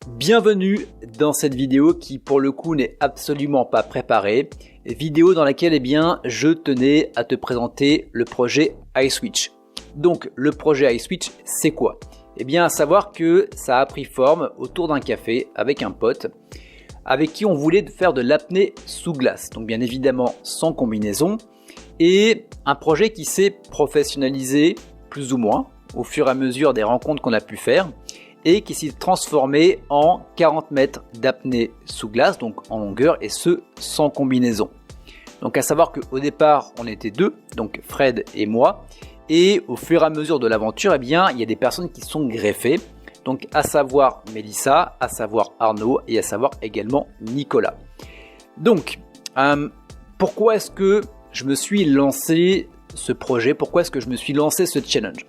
Bienvenue dans cette vidéo qui pour le coup n'est absolument pas préparée, vidéo dans laquelle je tenais à te présenter le projet iSwitch. Donc le projet iSwitch c'est quoi? À savoir que ça a pris forme autour d'un café avec un pote avec qui on voulait faire de l'apnée sous glace, donc bien évidemment sans combinaison, et un projet qui s'est professionnalisé plus ou moins au fur et à mesure des rencontres qu'on a pu faire et qui s'est transformé en 40 mètres d'apnée sous glace, donc en longueur, et ce sans combinaison. Donc à savoir qu'au départ on était deux, donc Fred et moi, et au fur et à mesure de l'aventure, il y a des personnes qui sont greffées, donc à savoir Mélissa, à savoir Arnaud et à savoir également Nicolas. Donc pourquoi est-ce que je me suis lancé ce projet, pourquoi est-ce que je me suis lancé ce challenge?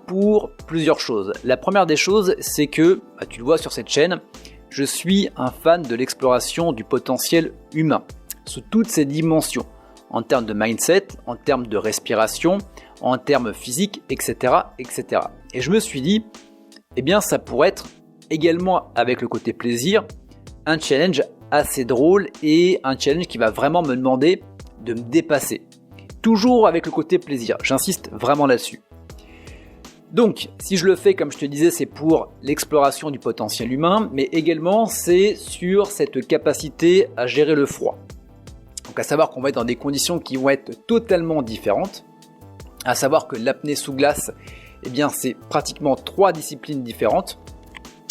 Pour plusieurs choses. La première des choses, c'est que, tu le vois sur cette chaîne, je suis un fan de l'exploration du potentiel humain, sous toutes ses dimensions, en termes de mindset, en termes de respiration, en termes physiques, etc., etc. Et je me suis dit, ça pourrait être également, avec le côté plaisir, un challenge assez drôle et un challenge qui va vraiment me demander de me dépasser. Toujours avec le côté plaisir, j'insiste vraiment là-dessus. Donc, si je le fais, comme je te disais, c'est pour l'exploration du potentiel humain, mais également c'est sur cette capacité à gérer le froid. Donc, à savoir qu'on va être dans des conditions qui vont être totalement différentes. À savoir que l'apnée sous glace, c'est pratiquement 3 disciplines différentes.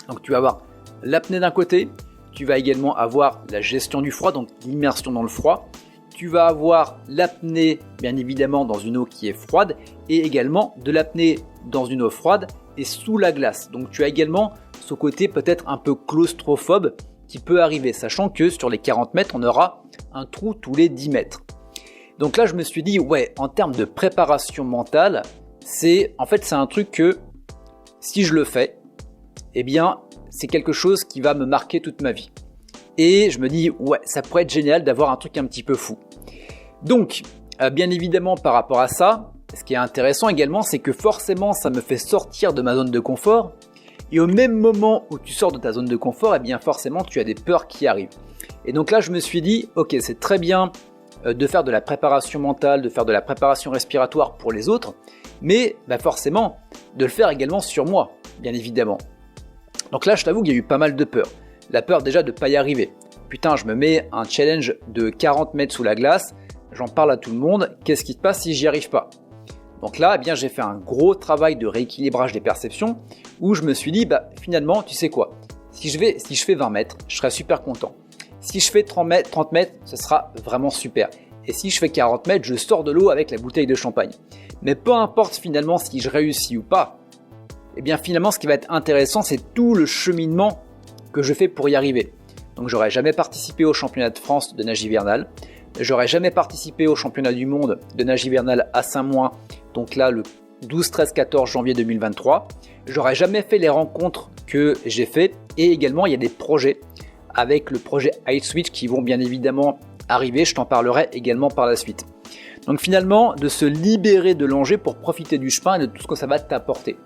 Donc, tu vas avoir l'apnée d'un côté, tu vas également avoir la gestion du froid, donc l'immersion dans le froid. Tu vas avoir l'apnée, bien évidemment, dans une eau qui est froide, et également de l'apnée dans une eau froide et sous la glace. Donc tu as également ce côté peut-être un peu claustrophobe qui peut arriver, sachant que sur les 40 mètres, on aura un trou tous les 10 mètres. Donc là, je me suis dit, en termes de préparation mentale, c'est un truc que si je le fais, c'est quelque chose qui va me marquer toute ma vie. Et je me dis, ça pourrait être génial d'avoir un truc un petit peu fou. Donc, bien évidemment, par rapport à ça, ce qui est intéressant également, c'est que forcément, ça me fait sortir de ma zone de confort. Et au même moment où tu sors de ta zone de confort, forcément, tu as des peurs qui arrivent. Et donc là, je me suis dit, ok, c'est très bien de faire de la préparation mentale, de faire de la préparation respiratoire pour les autres, mais forcément, de le faire également sur moi, bien évidemment. Donc là, je t'avoue qu'il y a eu pas mal de peurs. La peur déjà de ne pas y arriver. Putain, je me mets un challenge de 40 mètres sous la glace, j'en parle à tout le monde, qu'est-ce qui se passe si j'y arrive pas? Donc là, j'ai fait un gros travail de rééquilibrage des perceptions où je me suis dit, finalement, tu sais quoi? Si je fais 20 mètres, je serai super content. Si je fais 30 mètres, ce sera vraiment super. Et si je fais 40 mètres, je sors de l'eau avec la bouteille de champagne. Mais peu importe finalement si je réussis ou pas, finalement, ce qui va être intéressant, c'est tout le cheminement que je fais pour y arriver. Donc j'aurais jamais participé au championnat de France de nage hivernale, j'aurais jamais participé au championnat du monde de nage hivernale à Saint-Moin, donc là le 12, 13, 14 janvier 2023, j'aurais jamais fait les rencontres que j'ai faites, et également il y a des projets avec le projet iSwitch qui vont bien évidemment arriver, je t'en parlerai également par la suite. Donc finalement, de se libérer de l'enjeu pour profiter du chemin et de tout ce que ça va t'apporter.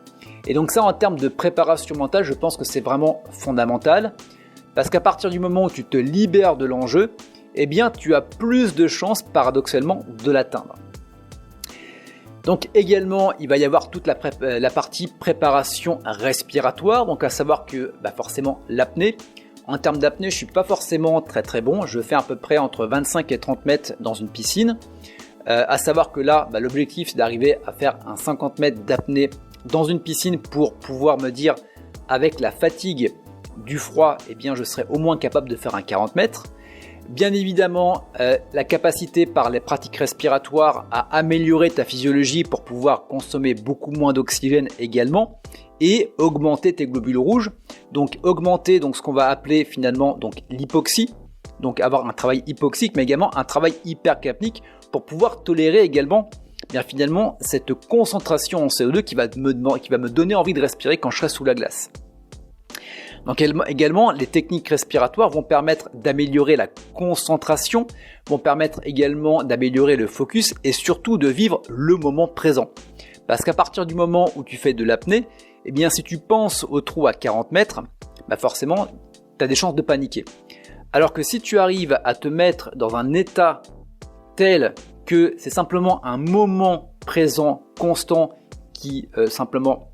Et donc ça, en termes de préparation mentale, je pense que c'est vraiment fondamental. Parce qu'à partir du moment où tu te libères de l'enjeu, tu as plus de chances, paradoxalement, de l'atteindre. Donc également, il va y avoir toute la partie préparation respiratoire. Donc à savoir que forcément l'apnée. En termes d'apnée, je ne suis pas forcément très très bon. Je fais à peu près entre 25 et 30 mètres dans une piscine. À savoir que là, l'objectif c'est d'arriver à faire un 50 mètres d'apnée dans une piscine pour pouvoir me dire avec la fatigue du froid, je serai au moins capable de faire un 40 mètres. Bien évidemment, la capacité par les pratiques respiratoires à améliorer ta physiologie pour pouvoir consommer beaucoup moins d'oxygène également et augmenter tes globules rouges. Donc augmenter ce qu'on va appeler finalement l'hypoxie. Donc avoir un travail hypoxique mais également un travail hypercapnique pour pouvoir tolérer également finalement cette concentration en CO2 qui va me donner envie de respirer quand je serai sous la glace. Donc également, les techniques respiratoires vont permettre d'améliorer la concentration, vont permettre également d'améliorer le focus et surtout de vivre le moment présent. Parce qu'à partir du moment où tu fais de l'apnée, si tu penses au trou à 40 mètres, forcément, tu as des chances de paniquer. Alors que si tu arrives à te mettre dans un état tel que c'est simplement un moment présent, constant, qui simplement,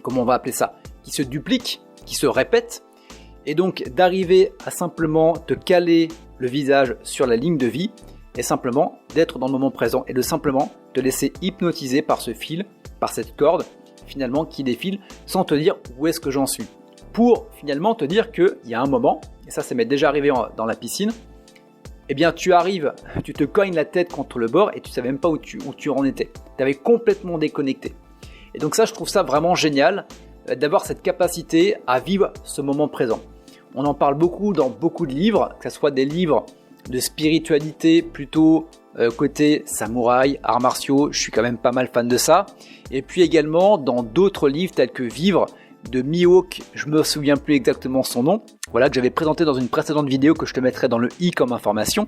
comment on va appeler ça, qui se duplique, qui se répète, et donc d'arriver à simplement te caler le visage sur la ligne de vie, et simplement d'être dans le moment présent, et de simplement te laisser hypnotiser par ce fil, par cette corde, finalement, qui défile, sans te dire où est-ce que j'en suis. Pour finalement te dire qu'il y a un moment, et ça m'est déjà arrivé dans la piscine, eh bien tu arrives, tu te cognes la tête contre le bord et tu ne savais même pas où tu en étais. Tu avais complètement déconnecté. Et donc ça, je trouve ça vraiment génial d'avoir cette capacité à vivre ce moment présent. On en parle beaucoup dans beaucoup de livres, que ce soit des livres de spiritualité plutôt côté samouraï, arts martiaux, je suis quand même pas mal fan de ça. Et puis également dans d'autres livres tels que Vivre de Mihawk, je me souviens plus exactement son nom, voilà, que j'avais présenté dans une précédente vidéo que je te mettrai dans le i comme information.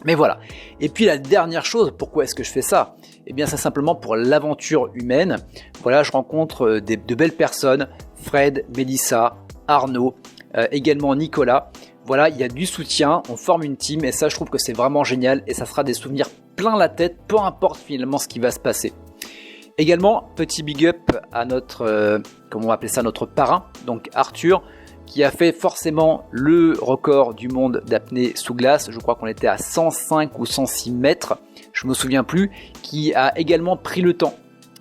Mais voilà. Et puis la dernière chose, pourquoi est-ce que je fais ça? Eh bien c'est simplement pour l'aventure humaine. Voilà, je rencontre de belles personnes, Fred, Mélissa, Arnaud, également Nicolas. Voilà, il y a du soutien, on forme une team et ça je trouve que c'est vraiment génial et ça sera des souvenirs plein la tête, peu importe finalement ce qui va se passer. Également, petit big up à notre, comment on va appeler ça, notre parrain, donc Arthur, qui a fait forcément le record du monde d'apnée sous glace. Je crois qu'on était à 105 ou 106 mètres, je me souviens plus, qui a également pris le temps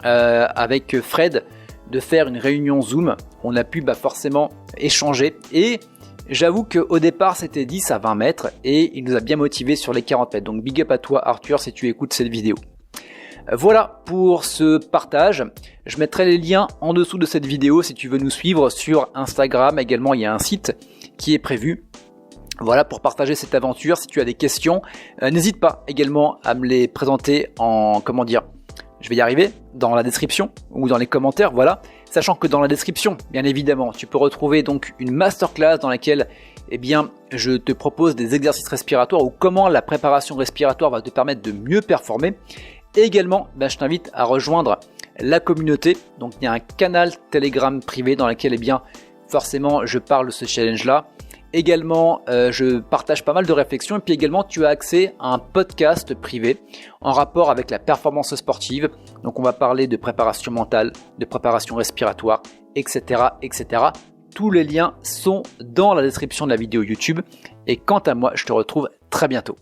avec Fred de faire une réunion Zoom. On a pu forcément échanger et j'avoue qu'au départ c'était 10 à 20 mètres et il nous a bien motivés sur les 40 mètres. Donc big up à toi Arthur si tu écoutes cette vidéo. Voilà pour ce partage, je mettrai les liens en dessous de cette vidéo si tu veux nous suivre sur Instagram, également il y a un site qui est prévu. Voilà pour partager cette aventure, si tu as des questions, n'hésite pas également à me les présenter en, comment dire, je vais y arriver, dans la description ou dans les commentaires, voilà. Sachant que dans la description, bien évidemment, tu peux retrouver donc une masterclass dans laquelle eh bien, je te propose des exercices respiratoires ou comment la préparation respiratoire va te permettre de mieux performer. Et également, je t'invite à rejoindre la communauté. Donc, il y a un canal Telegram privé dans lequel, eh bien, forcément, je parle de ce challenge-là. Également, je partage pas mal de réflexions. Et puis également, tu as accès à un podcast privé en rapport avec la performance sportive. Donc, on va parler de préparation mentale, de préparation respiratoire, etc., etc. Tous les liens sont dans la description de la vidéo YouTube. Et quant à moi, je te retrouve très bientôt.